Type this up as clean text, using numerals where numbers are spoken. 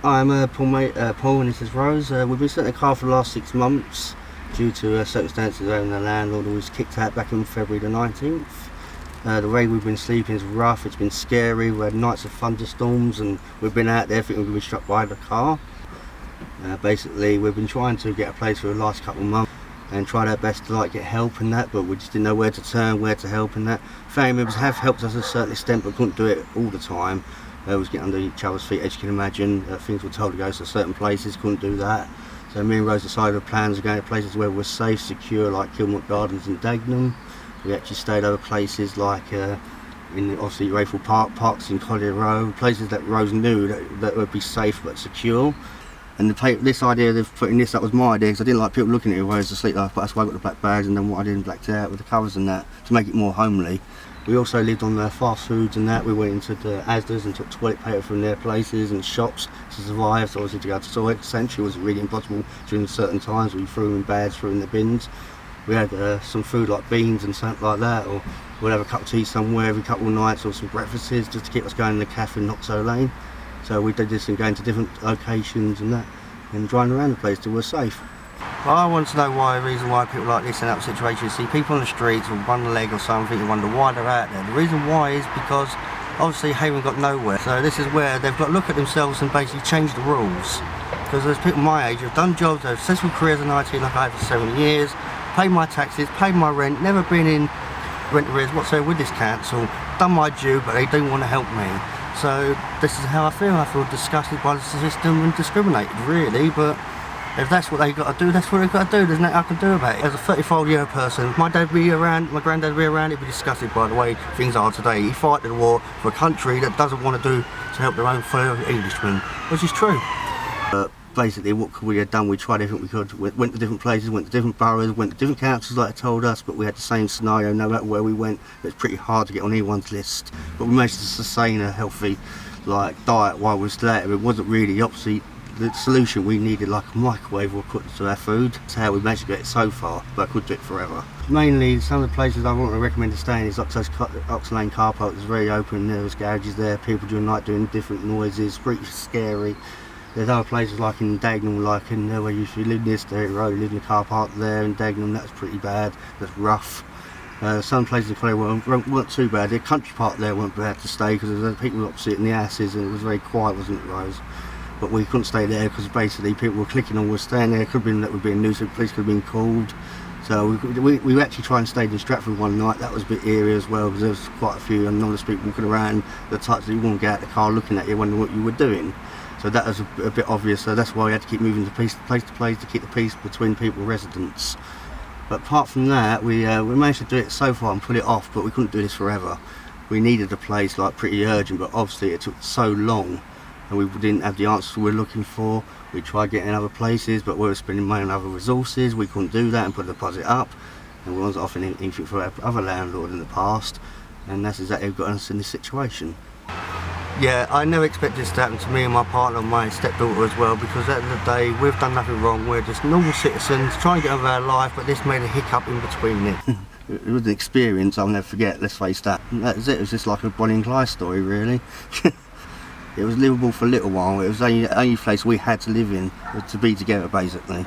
I'm Paul and this is Rose. We've been sitting in the car for the last 6 months due to circumstances around the landlord who was kicked out back on February the 19th. The way we've been sleeping is rough, it's been scary, we had nights of thunderstorms and we've been out there thinking we've been struck by the car. Basically we've been trying to get a place for the last couple of months and tried our best to get help and that, but we just didn't know where to turn, where to help and that. Family members have helped us to a certain extent but couldn't do it all the time. Was getting under each other's feet, as you can imagine. Things were told to go to certain places, couldn't do that. So me and Rose decided the plans of going to places where we're safe, secure, like Kilmont Gardens and Dagenham. We actually stayed over places like in obviously Rayful Parks in Collier Row, places that Rose knew that would be safe but secure. And this idea of putting this up was my idea, because I didn't like people looking at it while I was asleep. But that's why I got the black bags, and then what I did, blacked it out with the covers and that to make it more homely. We also lived on the fast foods and that. We went into the Asda's and took toilet paper from their places and shops to survive. So obviously to go to the toilet essentially was really impossible during certain times. We threw in bags, threw in the bins. We had some food like beans and something like that, or we'd have a cup of tea somewhere every couple of nights, or some breakfasts just to keep us going in the cafe in Not So Lane. So we did this and going to different locations and that, and driving around the place till we're safe. I want to know the reason why people like this in that situation. You see people on the streets with one leg or something, you wonder why they're out there. The reason why is because obviously Havering got nowhere. So this is where they've got to look at themselves and basically change the rules. Because there's people my age who've done jobs, they've successful careers in IT like I have for 7 years, paid my taxes, paid my rent, never been in rent arrears whatsoever with this council, done my due, but they don't want to help me. So this is how I feel disgusted by the system and discriminated really, but if that's what they got to do, that's what they've got to do. There's nothing I can do about it. As a 35-year person, if my dad would be around, my granddad would be around, he'd be disgusted by the way things are today. He fought the war for a country that doesn't want to do to help their own fellow Englishmen, which is true. Basically, what could we have done? We tried everything we could. We went to different places, went to different boroughs, went to different councils like they told us, but we had the same scenario no matter where we went. It's pretty hard to get on anyone's list. But we managed to sustain a healthy diet while we was there. It wasn't really obviously the solution we needed, like a microwave or put to our food. That's how we managed to get it so far, but I could do it forever. Mainly, some of the places I want to recommend to stay in is Oxford Lane car park. It's very open, there was garages there, people during the night doing different noises, pretty scary. There's other places like in Dagenham, like in where you live near Sturry Road, you live in the car park there in Dagenham, that's pretty bad, that's rough. Some places in Collier weren't too bad. The country park there weren't bad to stay because there was people opposite in the asses and it was very quiet, wasn't it, Rose? But we couldn't stay there because basically people were clicking on, we're staying there. It could have been that we'd been a nuisance, police could have been called. So we actually tried and stayed in Stratford one night. That was a bit eerie as well because there was quite a few anonymous people walking around, the types that you wouldn't get out of the car looking at you, wondering what you were doing. So that was a bit obvious, so that's why we had to keep moving to place to place to keep the peace between people, residents. But apart from that, we managed to do it so far and put it off, but we couldn't do this forever. We needed a place pretty urgent, but obviously it took so long and we didn't have the answers we were looking for. We tried getting other places, but we were spending money on other resources. We couldn't do that and put the deposit up, and we wasn't offering anything for our other landlord in the past, and that's exactly what got us in this situation. Yeah, I never expected this to happen to me and my partner and my stepdaughter as well, because at the end of the day, we've done nothing wrong. We're just normal citizens trying to get over our life, but this made a hiccup in between it. It was an experience I'll never forget, let's face that. That was it, it was just like a Bonnie and Clyde story, really. It was livable for a little while. It was the only place we had to live in, to be together, basically.